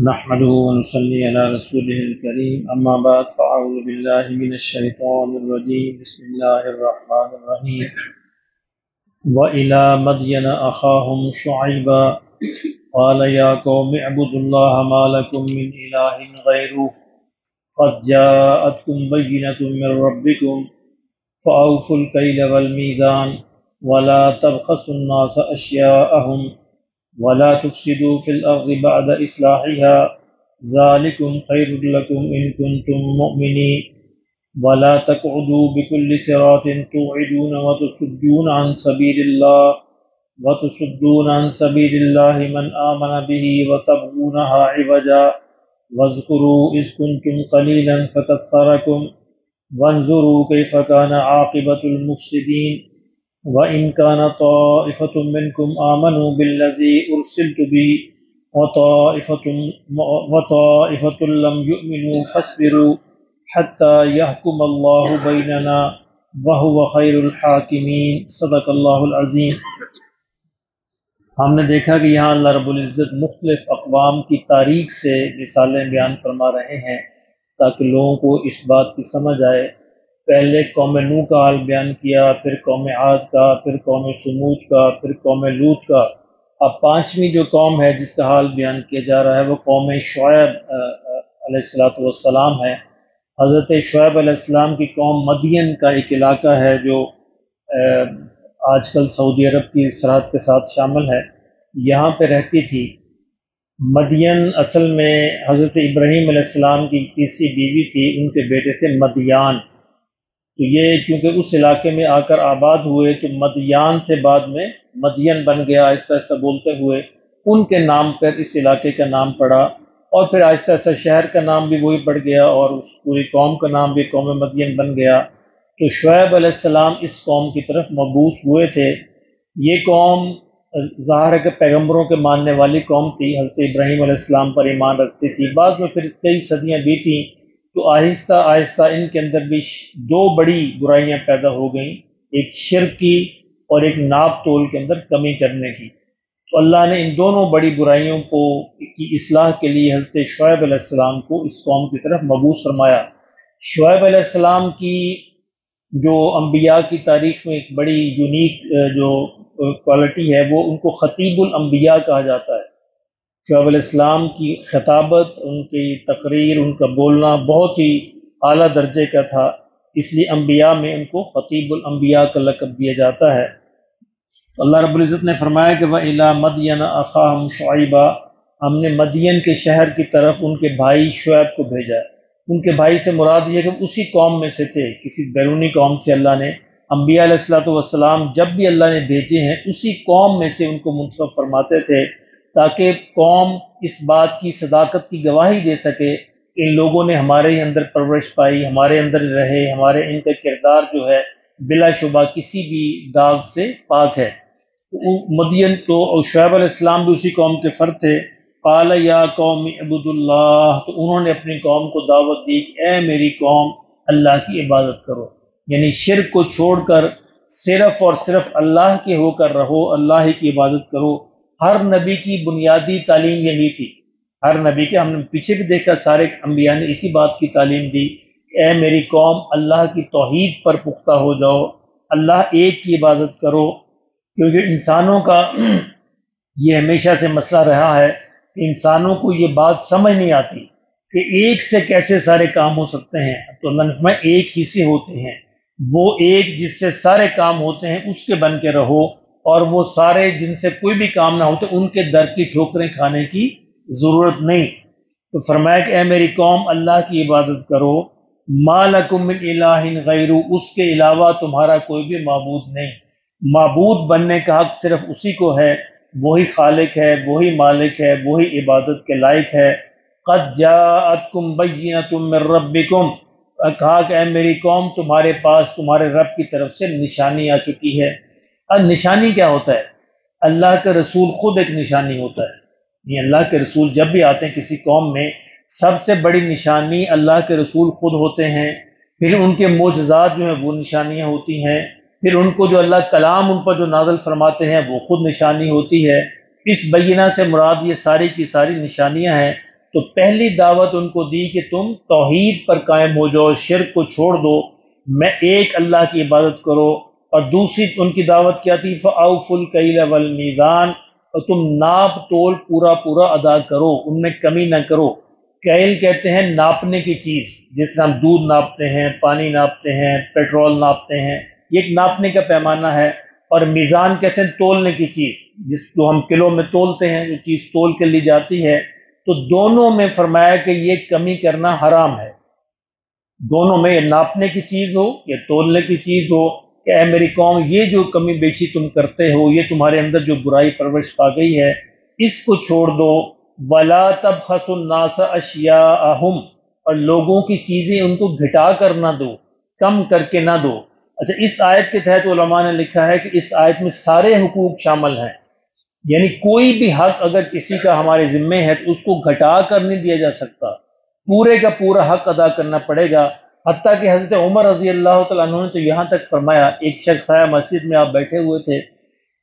نحمده ونصلي على رسوله الكريم أما بعد فأعوذ بالله من الشيطان الرجيم بسم الله الرحمن الرحيم وإلى مدين أخاهم شعيبا قال يا قوم اعبدوا الله ما لكم من إله غيره قد جاءتكم بينة من ربكم فأوفوا الكيل والميزان ولا تبخسوا الناس أشياءهم ولا تفسدوا في الأرض بعد إصلاحها ذلكم خير لكم إن كنتم مؤمنين ولا تقعدوا بكل صراط توعدون وتصدون عن سبيل الله من آمن به وتبغونها عوجا واذكروا إذ كنتم قليلا فكثركم وانظروا كيف كان عاقبة المفسدين وَإِنْ كَانَ طَائِفَةٌ مِّنْكُمْ آمَنُوا بِالَّذِي أُرْسِلْتُ بِهِ وَطَائِفَةٌ لَّمْ يُؤْمِنُوا فَاصْبِرُوا حَتَّى يَحْكُمَ اللَّهُ بَيْنَنَا وَهُوَ خَيْرُ الْحَاكِمِينَ صدق اللہ العظیم۔ ہم نے دیکھا کہ یہاں اللہ رب العزت مختلف اقوام کی تاریخ سے مثالیں بیان فرما رہے ہیں تاکہ لوگوں کو اس بات کی سمجھ آئے۔ پہلے قوم نوح کا حال بیان کیا، پھر قوم عاد کا، پھر قوم سمود کا، پھر قوم لوط کا۔ اب پانچویں جو قوم ہے جس کا حال بیان کیا جا رہا ہے وہ قوم شعیب علیہ السلام ہے۔ حضرت شعیب علیہ السلام کی قوم مدین کا ایک علاقہ ہے جو آج کل سعودی عرب کی سرحد کے ساتھ شامل ہے، یہاں پہ رہتی تھی۔ مدین اصل میں حضرت ابراہیم علیہ السلام کی تیسری بیوی تھی، ان کے بیٹے تھے مدیان۔ تو یہ چونکہ اس علاقے میں آ کر آباد ہوئے تو مدیان سے بعد میں مدین بن گیا، آہستہ آہستہ بولتے ہوئے ان کے نام پر اس علاقے کا نام پڑا، اور پھر آہستہ آہستہ شہر کا نام بھی وہی پڑ گیا اور اس پوری قوم کا نام بھی قوم مدین بن گیا۔ تو شعیب علیہ السلام اس قوم کی طرف مبعوث ہوئے تھے۔ یہ قوم ظاہر ہے کہ پیغمبروں کے ماننے والی قوم تھی، حضرت ابراہیم علیہ السلام پر ایمان رکھتی تھی۔ بعد میں پھر کئی صدیاں بیتیں تو آہستہ آہستہ ان کے اندر بھی دو بڑی برائیاں پیدا ہو گئیں، ایک شرک کی اور ایک ناپ تول کے اندر کمی کرنے کی۔ تو اللہ نے ان دونوں بڑی برائیوں کی اصلاح کے لیے حضرت شعیب علیہ السلام کو اس قوم کی طرف مبعوث فرمایا۔ شعیب علیہ السلام کی جو انبیاء کی تاریخ میں ایک بڑی یونیک جو کوالٹی ہے وہ ان کو خطیب الانبیاء کہا جاتا ہے۔ شعیب علیہ السلام کی خطابت، ان کی تقریر، ان کا بولنا بہت ہی اعلیٰ درجے کا تھا، اس لیے انبیاء میں ان کو خطیب الانبیاء کا لقب دیا جاتا ہے۔ اللہ رب العزت نے فرمایا کہ وَإِلَىٰ مَدْيَنَ أَخَاهُمْ شُعَيْبًا، ہم نے مدین کے شہر کی طرف ان کے بھائی شعیب کو بھیجا۔ ان کے بھائی سے مراد یہ کہ اسی قوم میں سے تھے، کسی بیرونی قوم سے اللہ نے انبیاء علیہ السلام جب بھی اللہ نے بھیجے ہیں اسی قوم میں سے ان کو منتخب فرماتے تھے تاکہ قوم اس بات کی صداقت کی گواہی دے سکے کہ ان لوگوں نے ہمارے ہی اندر پرورش پائی، ہمارے اندر رہے، ہمارے ان کا کردار جو ہے بلا شبہ کسی بھی داغ سے پاک ہے۔ مدین تو شعیب علیہ السلام بھی اسی قوم کے فرد تھے۔ قال یا قوم اعبدوا اللہ، تو انہوں نے اپنی قوم کو دعوت دی کہ اے میری قوم اللہ کی عبادت کرو، یعنی شرک کو چھوڑ کر صرف اور صرف اللہ کے ہو کر رہو، اللہ ہی کی عبادت کرو۔ ہر نبی کی بنیادی تعلیم یہی تھی، ہر نبی کے، ہم نے پیچھے بھی دیکھا سارے انبیاء نے اسی بات کی تعلیم دی کہ اے میری قوم اللہ کی توحید پر پختہ ہو جاؤ، اللہ ایک کی عبادت کرو، کیونکہ انسانوں کا یہ ہمیشہ سے مسئلہ رہا ہے کہ انسانوں کو یہ بات سمجھ نہیں آتی کہ ایک سے کیسے سارے کام ہو سکتے ہیں۔ تو اللہ نے فرمایا ایک ہی سے ہوتے ہیں، وہ ایک جس سے سارے کام ہوتے ہیں اس کے بن کے رہو، اور وہ سارے جن سے کوئی بھی کام نہ ہوتے ان کے در کی ٹھوکریں کھانے کی ضرورت نہیں۔ تو فرمایا کہ اے میری قوم اللہ کی عبادت کرو، ما لکم من الہ غیرہ، اس کے علاوہ تمہارا کوئی بھی معبود نہیں۔ معبود بننے کا حق صرف اسی کو ہے، وہی خالق ہے، وہی مالک ہے، وہی عبادت کے لائق ہے۔ قد جاءتکم بینۃ من ربکم، کہا کہ اے میری قوم تمہارے پاس تمہارے رب کی طرف سے نشانی آ چکی ہے۔ اب نشانی کیا ہوتا ہے؟ اللہ کا رسول خود ایک نشانی ہوتا ہے۔ یہ اللہ کے رسول جب بھی آتے ہیں کسی قوم میں، سب سے بڑی نشانی اللہ کے رسول خود ہوتے ہیں، پھر ان کے معجزات جو ہیں وہ نشانیاں ہوتی ہیں، پھر ان کو جو اللہ کلام ان پر جو نازل فرماتے ہیں وہ خود نشانی ہوتی ہے۔ اس بینہ سے مراد یہ ساری کی ساری نشانیاں ہیں تو پہلی دعوت ان کو دی کہ تم توحید پر قائم ہو جاؤ، شرک کو چھوڑ دو، میں ایک اللہ کی عبادت کرو۔ اور دوسری ان کی دعوت کیا تھی؟ فَأَوْفُوا الْكَيْلَ وَالْمِيزَانَ، اور تم ناپ تول پورا پورا ادا کرو، ان میں کمی نہ کرو۔ کیل کہتے ہیں ناپنے کی چیز، جس طرح ہم دودھ ناپتے ہیں، پانی ناپتے ہیں، پیٹرول ناپتے ہیں، یہ ایک ناپنے کا پیمانہ ہے۔ اور میزان کہتے ہیں تولنے کی چیز، جس کو ہم کلو میں تولتے ہیں، جو چیز تول کے لی جاتی ہے۔ تو دونوں میں فرمایا کہ یہ کمی کرنا حرام ہے، دونوں میں، یہ ناپنے کی چیز ہو یا تولنے کی چیز ہو، کہ اے میری قوم یہ جو کمی بیشی تم کرتے ہو، یہ تمہارے اندر جو برائی پرورش پا گئی ہے، اس کو چھوڑ دو۔ وَلَا تَبْخَسُوا النَّاسَ أَشْيَاءَهُمْ، اور لوگوں کی چیزیں ان کو گھٹا کر نہ دو، کم کر کے نہ دو۔ اچھا، اس آیت کے تحت علماء نے لکھا ہے کہ اس آیت میں سارے حقوق شامل ہیں، یعنی کوئی بھی حق اگر کسی کا ہمارے ذمے ہے تو اس کو گھٹا کر نہیں دیا جا سکتا، پورے کا پورا حق ادا کرنا پڑے گا۔ حتیٰ کہ حضرت عمر رضی اللہ تعالیٰ عنہ نے تو یہاں تک فرمایا، ایک شخص آیا مسجد میں، آپ بیٹھے ہوئے تھے،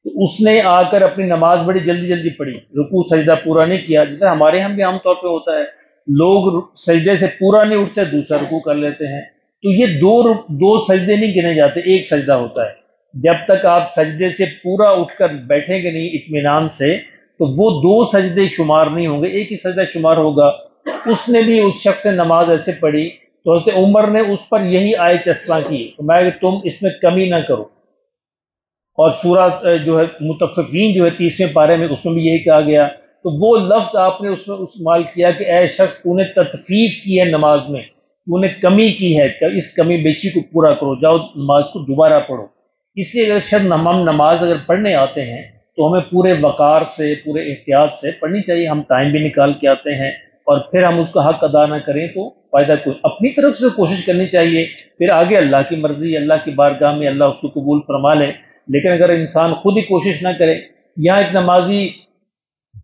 تو اس نے آ کر اپنی نماز بڑی جلدی جلدی پڑھی، رکوع سجدہ پورا نہیں کیا، جیسے ہمارے ہم بھی عام طور پہ ہوتا ہے، لوگ سجدے سے پورا نہیں اٹھتے، دوسرا رکوع کر لیتے ہیں۔ تو یہ دو سجدے نہیں گنے جاتے، ایک سجدہ ہوتا ہے۔ جب تک آپ سجدے سے پورا اٹھ کر بیٹھیں گے نہیں اطمینان سے، تو وہ دو سجدے شمار نہیں ہوں گے، ایک ہی سجدہ شمار ہوگا۔ اس نے بھی اس شخص سے نماز ایسے پڑھی، تو حضرت عمر نے اس پر یہی آیت چسپاں کی، فرمایا کہ تم اس میں کمی نہ کرو۔ اور سورہ جو ہے مطففین جو ہے 30ویں پارے میں، اس میں بھی یہی کہا گیا۔ تو وہ لفظ آپ نے اس میں استعمال کیا کہ اے شخص، تو نے تطفیف کی ہے نماز میں، تو نے کمی کی ہے، کہ اس کمی بیشی کو پورا کرو، جاؤ نماز کو دوبارہ پڑھو۔ اس لیے اگر شاید ہم نماز اگر پڑھنے آتے ہیں تو ہمیں پورے وقار سے، پورے احتیاط سے پڑھنی چاہیے، ہم ٹائم بھی نکال کے آتے ہیں، اور پھر ہم اس کا حق ادا نہ کریں تو فائدہ کوئی، اپنی طرف سے کوشش کرنی چاہیے، پھر آگے اللہ کی مرضی، اللہ کی بارگاہ میں اللہ اس کو قبول فرما لے۔ لیکن اگر انسان خود ہی کوشش نہ کرے، یہاں ایک نمازی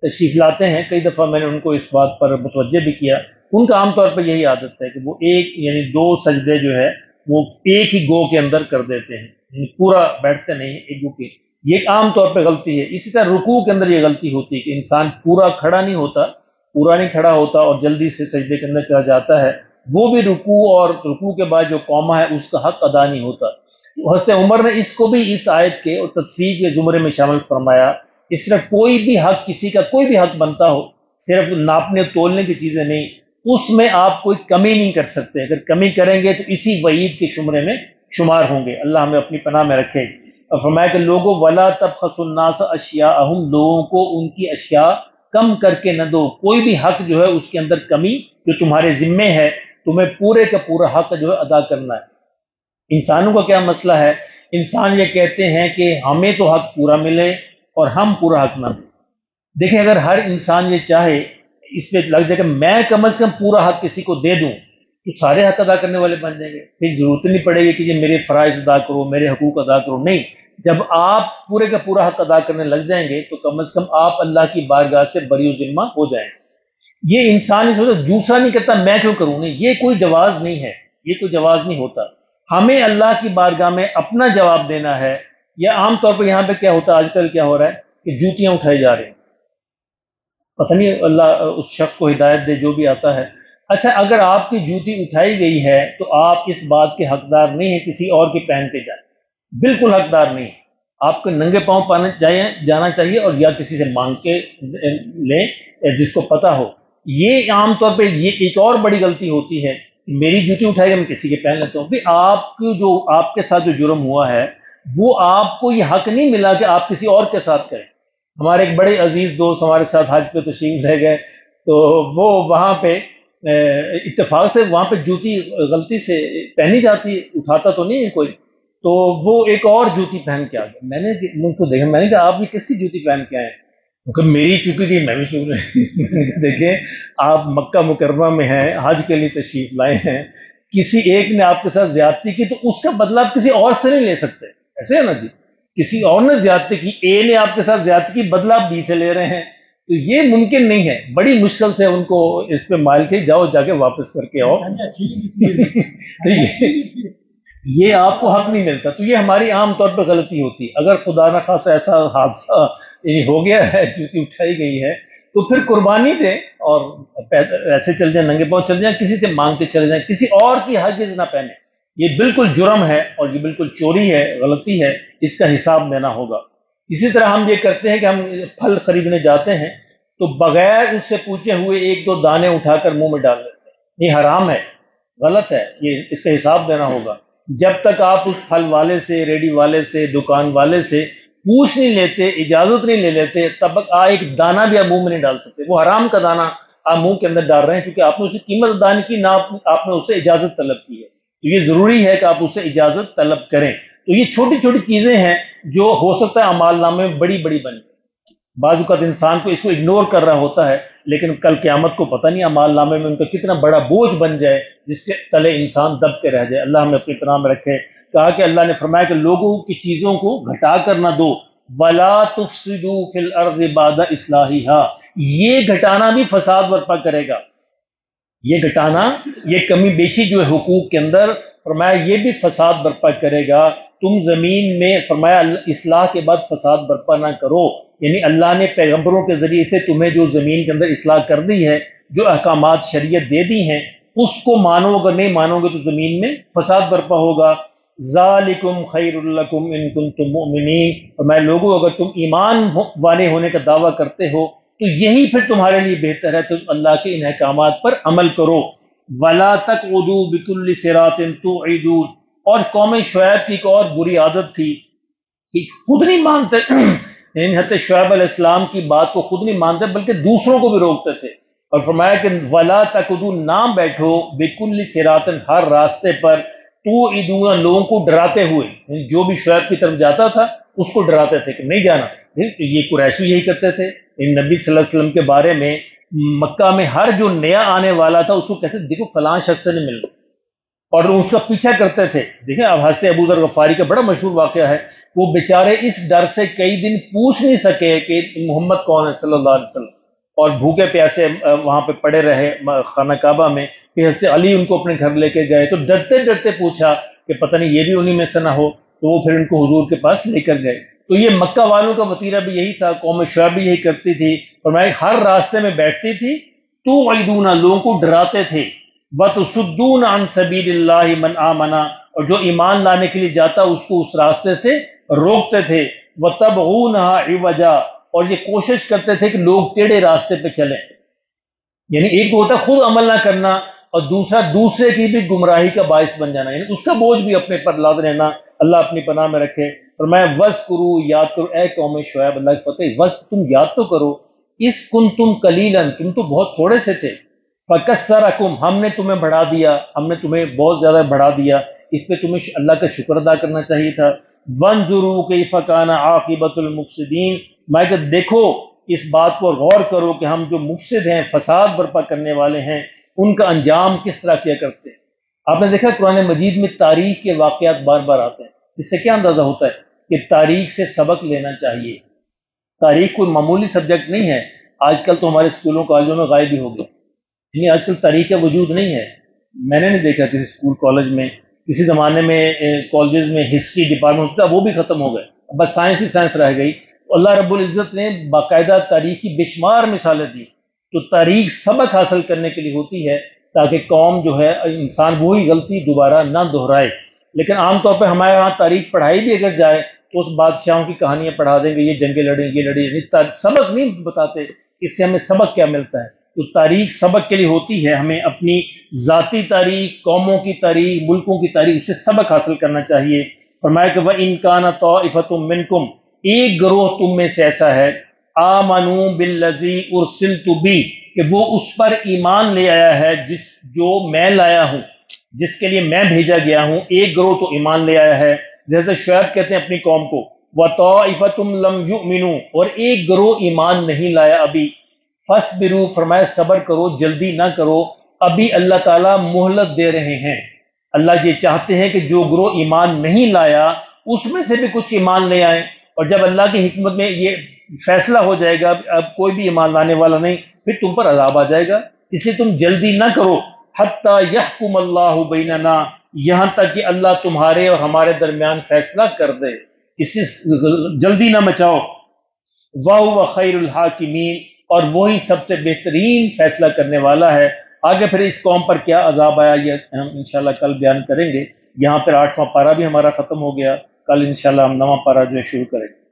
تشریف لاتے ہیں، کئی دفعہ میں نے ان کو اس بات پر متوجہ بھی کیا، ان کا عام طور پر یہی عادت ہے کہ وہ ایک یعنی دو سجدے جو ہے وہ ایک ہی گو کے اندر کر دیتے ہیں، یعنی پورا بیٹھتے نہیں ایک گو کے، یہ ایک عام طور پہ غلطی ہے۔ اسی طرح رکوع کے اندر یہ غلطی ہوتی ہے کہ انسان پورا کھڑا نہیں ہوتا، پورا نہیں کھڑا ہوتا اور جلدی سے سجدے کے اندر چلا جاتا ہے، وہ بھی رکوع اور رکوع کے بعد جو قومہ ہے اس کا حق ادا نہیں ہوتا۔ حضرت عمر نے اس کو بھی اس آیت کے اور تطفیف کے زمرے میں شامل فرمایا۔ اس طرح کوئی بھی حق، کسی کا کوئی بھی حق بنتا ہو، صرف ناپنے تولنے کی چیزیں نہیں، اس میں آپ کوئی کمی نہیں کر سکتے، اگر کمی کریں گے تو اسی وعید کے شمرے میں شمار ہوں گے۔ اللہ ہمیں اپنی پناہ میں رکھے۔ اور فرمایا کہ لوگوں وَلَا تَبْخَسُوا النَّاسَ أَشْيَاءَهُمْ، لوگوں کو ان کی اشیاء کم کر کے نہ دو، کوئی بھی حق جو ہے اس کے اندر کمی جو تمہارے ذمے ہے، تمہیں پورے کا پورا حق جو ہے ادا کرنا ہے۔ انسانوں کا کیا مسئلہ ہے؟ انسان یہ کہتے ہیں کہ ہمیں تو حق پورا ملے اور ہم پورا حق نہ دیں۔ دیکھیں، اگر ہر انسان یہ چاہے، اس پہ لگ جائے کہ میں کم از کم پورا حق کسی کو دے دوں، تو سارے حق ادا کرنے والے بن جائیں گے، پھر ضرورت نہیں پڑے گی کہ یہ میرے فرائض ادا کرو، میرے حقوق ادا کرو، نہیں۔ جب آپ پورے کا پورا حق ادا کرنے لگ جائیں گے تو کم از کم آپ اللہ کی بارگاہ سے بری و ذمہ ہو جائیں گے۔ یہ انسان اس وقت دوسرا نہیں کرتا میں کیوں کروں، نہیں، یہ کوئی جواز نہیں ہے، یہ کوئی جواز نہیں ہوتا۔ ہمیں اللہ کی بارگاہ میں اپنا جواب دینا ہے۔ یا عام طور پر یہاں پہ کیا ہوتا ہے، آج کل کیا ہو رہا ہے کہ جوتیاں اٹھائی جا رہی ہیں، پتہ نہیں اللہ اس شخص کو ہدایت دے جو بھی آتا ہے۔ اچھا، اگر آپ کی جوتی اٹھائی گئی ہے تو آپ اس بات کے حقدار نہیں ہیں کسی اور کی پہن کے جائیں، بالکل حقدار نہیں ہیں۔ آپ کو ننگے پاؤں جانا چاہیے، اور یا کسی سے مانگ کے لیں جس کو پتہ ہو۔ یہ عام طور پہ یہ ایک اور بڑی غلطی ہوتی ہے، میری جوتی اٹھائی گئی میں کسی کے پہن لیتا ہوں۔ بھی آپ کو جو آپ کے ساتھ جو جرم ہوا ہے، وہ آپ کو یہ حق نہیں ملا کہ آپ کسی اور کے ساتھ کریں۔ ہمارے ایک بڑے عزیز دوست ہمارے ساتھ حج پہ تشریف لے گئے، تو وہ وہاں پہ اتفاق سے وہاں پہ جوتی غلطی سے پہنی جاتی ہے، اٹھاتا تو نہیں ہے کوئی، تو وہ ایک اور جوتی پہن کے آ گیا۔ میں نے ان کو دیکھا، میں نے کہا آپ یہ کس کی جوتی پہن کے آئے ہیں؟ کہ میری چکی تھی، میں بھی کیوں نہیں۔ دیکھیں، آپ مکہ مکرمہ میں ہیں، حج کے لیے تشریف لائے ہیں، کسی ایک نے آپ کے ساتھ زیادتی کی تو اس کا بدلہ آپ کسی اور سے نہیں لے سکتے، ایسے ہے نا جی؟ کسی اور نے زیادتی کی، اے نے آپ کے ساتھ زیادتی کی، بدلہ آپ بی سے لے رہے ہیں، تو یہ ممکن نہیں ہے۔ بڑی مشکل سے ان کو اس پہ مائل کے جاؤ، جا کے واپس کر کے آؤ۔ تو یہ آپ کو حق نہیں ملتا۔ تو یہ ہماری عام طور پہ غلطی ہوتی ہے۔ اگر خدا نخواستہ ایسا حادثہ ہو گیا ہے، جوتی اٹھائی گئی ہے، تو پھر قربانی دیں اور ایسے چل جائیں، ننگے پاؤں چل جائیں، کسی سے مانگ کے چلے جائیں، کسی اور کی حاجز نہ پہنے. یہ بالکل جرم ہے اور یہ بالکل چوری ہے، غلطی ہے، اس کا حساب دینا ہوگا. اسی طرح ہم یہ کرتے ہیں کہ ہم پھل خریدنے جاتے ہیں تو بغیر اس سے پوچھے ہوئے ایک دو دانے اٹھا کر منہ میں ڈال دیتے ہیں. یہ حرام ہے، غلط ہے، یہ اس کا حساب دینا ہوگا. جب تک آپ اس پھل والے سے، ریڈی والے سے، دکان والے سے پوچھ نہیں لیتے، اجازت نہیں لے لیتے، تب تک آپ ایک دانہ بھی آپ منہ میں نہیں ڈال سکتے. وہ حرام کا دانہ آپ منہ کے اندر ڈال رہے ہیں کیونکہ آپ نے اسے قیمت ادا نہیں کی، نہ آپ نے اس سے اجازت طلب کی ہے. تو یہ ضروری ہے کہ آپ اسے اجازت طلب کریں. تو یہ چھوٹی چھوٹی چیزیں ہیں جو ہو سکتا ہے اعمال نامے میں بڑی بڑی بن جائیں. بعض اوقات انسان کو اس کو اگنور کر رہا ہوتا ہے، لیکن کل قیامت کو پتہ نہیں اعمال نامے میں ان کا کتنا بڑا بوجھ بن جائے جس کے تلے انسان دب کے رہ جائے. اللہ ہمیں اپنی پناہ میں رکھے. کہا کہ اللہ نے فرمایا کہ لوگوں کی چیزوں کو گھٹا کر نہ دو، ولا تفسدوا فی الارض بعد اصلاحها. یہ گھٹانا بھی فساد برپا کرے گا. یہ گھٹانا، یہ کمی بیشی جو ہے حقوق کے اندر، فرمایا یہ بھی فساد برپا کرے گا. تم زمین میں، فرمایا اصلاح کے بعد فساد برپا نہ کرو. یعنی اللہ نے پیغمبروں کے ذریعے سے تمہیں جو زمین کے اندر اصلاح کر دی ہے، جو احکامات شریعت دے دی ہیں، اس کو مانو. اگر نہیں مانو گے تو زمین میں فساد برپا ہوگا. ذالکم خیر لکم ان کنتم مؤمنین. فرمایا لوگوں اگر تم ایمان والے ہونے کا دعویٰ کرتے ہو تو یہی پھر تمہارے لیے بہتر ہے، تم اللہ کے ان احکامات پر عمل کرو. ولا تقعدوا بكل صراط توعدون. اور قوم شعیب کی ایک اور بری عادت تھی کہ خود نہیں مانتے، یعنی حضرت شعیب علیہ السلام کی بات کو خود نہیں مانتے بلکہ دوسروں کو بھی روکتے تھے. اور فرمایا کہ ولا تقعدوا، نہ بیٹھو، بكل صراط، ہر راستے پر، توعدون، لوگوں کو ڈراتے ہوئے. یعنی جو بھی شعیب کی طرف جاتا تھا اس کو ڈراتے تھے کہ نہیں جانا. یہ قریش بھی یہی کرتے تھے. نبی صلی اللہ علیہ وسلم کے بارے میں مکہ میں ہر جو نیا آنے والا تھا اس کو کہتے تھے دیکھو فلاں شخص سے نہیں ملنا، اور اس کا پیچھا کرتے تھے. دیکھیں اب حضرت ابو ذر غفاری کا بڑا مشہور واقعہ ہے. وہ بیچارے اس ڈر سے کئی دن پوچھ نہیں سکے کہ محمد کون ہے صلی اللہ علیہ وسلم، اور بھوکے پیاسے وہاں پہ پڑے رہے خانہ کعبہ میں. کہ حضرت علی ان کو اپنے گھر لے کے گئے تو ڈرتے ڈرتے پوچھا کہ پتہ نہیں یہ بھی انہی میں سے نہ ہو. تو وہ پھر ان کو حضور کے پاس لے کر گئے. تو یہ مکہ والوں کا وتیرہ بھی یہی تھا، قوم شعیب بھی یہی کرتی تھی. فرمایا ہر راستے میں بیٹھتی تھی، توعدون، لوگوں کو ڈراتے تھے، وتصدون عن سبیل اللہ من آمنا، اور جو ایمان لانے کے لیے جاتا اس کو اس راستے سے روکتے تھے. وتبغونها عوجا، اور یہ کوشش کرتے تھے کہ لوگ ٹیڑھے راستے پہ چلیں. یعنی ایک تو ہوتا ہے خود عمل نہ کرنا، اور دوسرا دوسرے کی بھی گمراہی کا باعث بن جانا، یعنی اس کا بوجھ بھی اپنے پر لاد لینا. اللہ اپنی پناہ میں رکھے. فرمایا وذکروا، یاد کرو اے قوم شعیب، اللہ کی فتح، وذکر، تم یاد تو کرو، اس کنتم قلیلا، تم تو بہت تھوڑے سے تھے، فکثرکم، ہم نے تمہیں بڑھا دیا، ہم نے تمہیں بہت زیادہ بڑھا دیا. اس پہ تمہیں اللہ کا شکر ادا کرنا چاہیے تھا. وانظروا کیف کان عاقبۃ المفسدین، میں کہ دیکھو اس بات پر غور کرو کہ ہم جو مفسد ہیں، فساد برپا کرنے والے ہیں، ان کا انجام کس طرح کیا کرتے ہیں. آپ نے دیکھا قرآن مجید میں تاریخ کے واقعات بار بار آتے ہیں. اس سے کیا اندازہ ہوتا ہے کہ تاریخ سے سبق لینا چاہیے. تاریخ کوئی معمولی سبجیکٹ نہیں ہے. آج کل تو ہمارے اسکولوں کالجوں میں غائب ہی ہو گیا، یعنی آج کل تاریخ کا وجود نہیں ہے. میں نے نہیں دیکھا کسی اسکول کالج میں. کسی زمانے میں کالجز میں ہسٹری ڈپارٹمنٹ تھا، وہ بھی ختم ہو گئے، بس سائنس ہی سائنس رہ گئی. اللہ رب العزت نے باقاعدہ تاریخ کی بے شمار مثالیں دی. تو تاریخ سبق حاصل کرنے کے لیے ہوتی ہے تاکہ قوم جو ہے، انسان وہی غلطی دوبارہ نہ دہرائے. لیکن عام طور پہ ہمارے ہاں تاریخ پڑھائی بھی اگر جائے تو اس بادشاہوں کی کہانیاں پڑھا دیں گے، یہ جنگیں لڑیں، یہ لڑی، سبق نہیں بتاتے اس سے ہمیں سبق کیا ملتا ہے. تو تاریخ سبق کے لیے ہوتی ہے. ہمیں اپنی ذاتی تاریخ، قوموں کی تاریخ، ملکوں کی تاریخ، اس سے سبق حاصل کرنا چاہیے. فرمایا کہ وَإِن كَانَ طَائِفَةٌ مِّنكُمْ، ایک گروہ تم میں سے ایسا ہے، آمنوا بالذی ارسلت بی، کہ وہ اس پر ایمان لے آیا ہے جو میں لایا ہوں، جس کے لیے میں بھیجا گیا ہوں. ایک گروہ تو ایمان لے آیا ہے، جیسے شعیب کہتے ہیں اپنی قوم کو، وَطَائِفَةٌ لَمْ يُؤْمِنُوا، اور ایک گروہ ایمان نہیں لایا ابھی. فَاصْبِرُوا، فرمایا صبر کرو، جلدی نہ کرو، ابھی اللہ تعالیٰ مہلت دے رہے ہیں. اللہ یہ چاہتے ہیں کہ جو گروہ ایمان نہیں لایا اس میں سے بھی کچھ ایمان لے آئیں، اور جب اللہ کی حکمت میں یہ فیصلہ ہو جائے گا اب کوئی بھی ایمان لانے والا نہیں، پھر تم پر عذاب آ جائے گا. اس لیے تم جلدی نہ کرو. حتی یحکم اللہ بیننا، یہاں تک کہ اللہ تمہارے اور ہمارے درمیان فیصلہ کر دے. اس لیے جلدی نہ مچاؤ. وَهُوَ خَيْرُ الْحَاكِمِينَ، اور وہی سب سے بہترین فیصلہ کرنے والا ہے۔ آگے پھر اس قوم پر کیا عذاب آیا یہ ہم انشاءاللہ کل بیان کریں گے۔ یہاں پر 8واں پارہ بھی ہمارا ختم ہو گیا، کل انشاءاللہ ہم 9واں پارہ جو ہے شروع کریں گے۔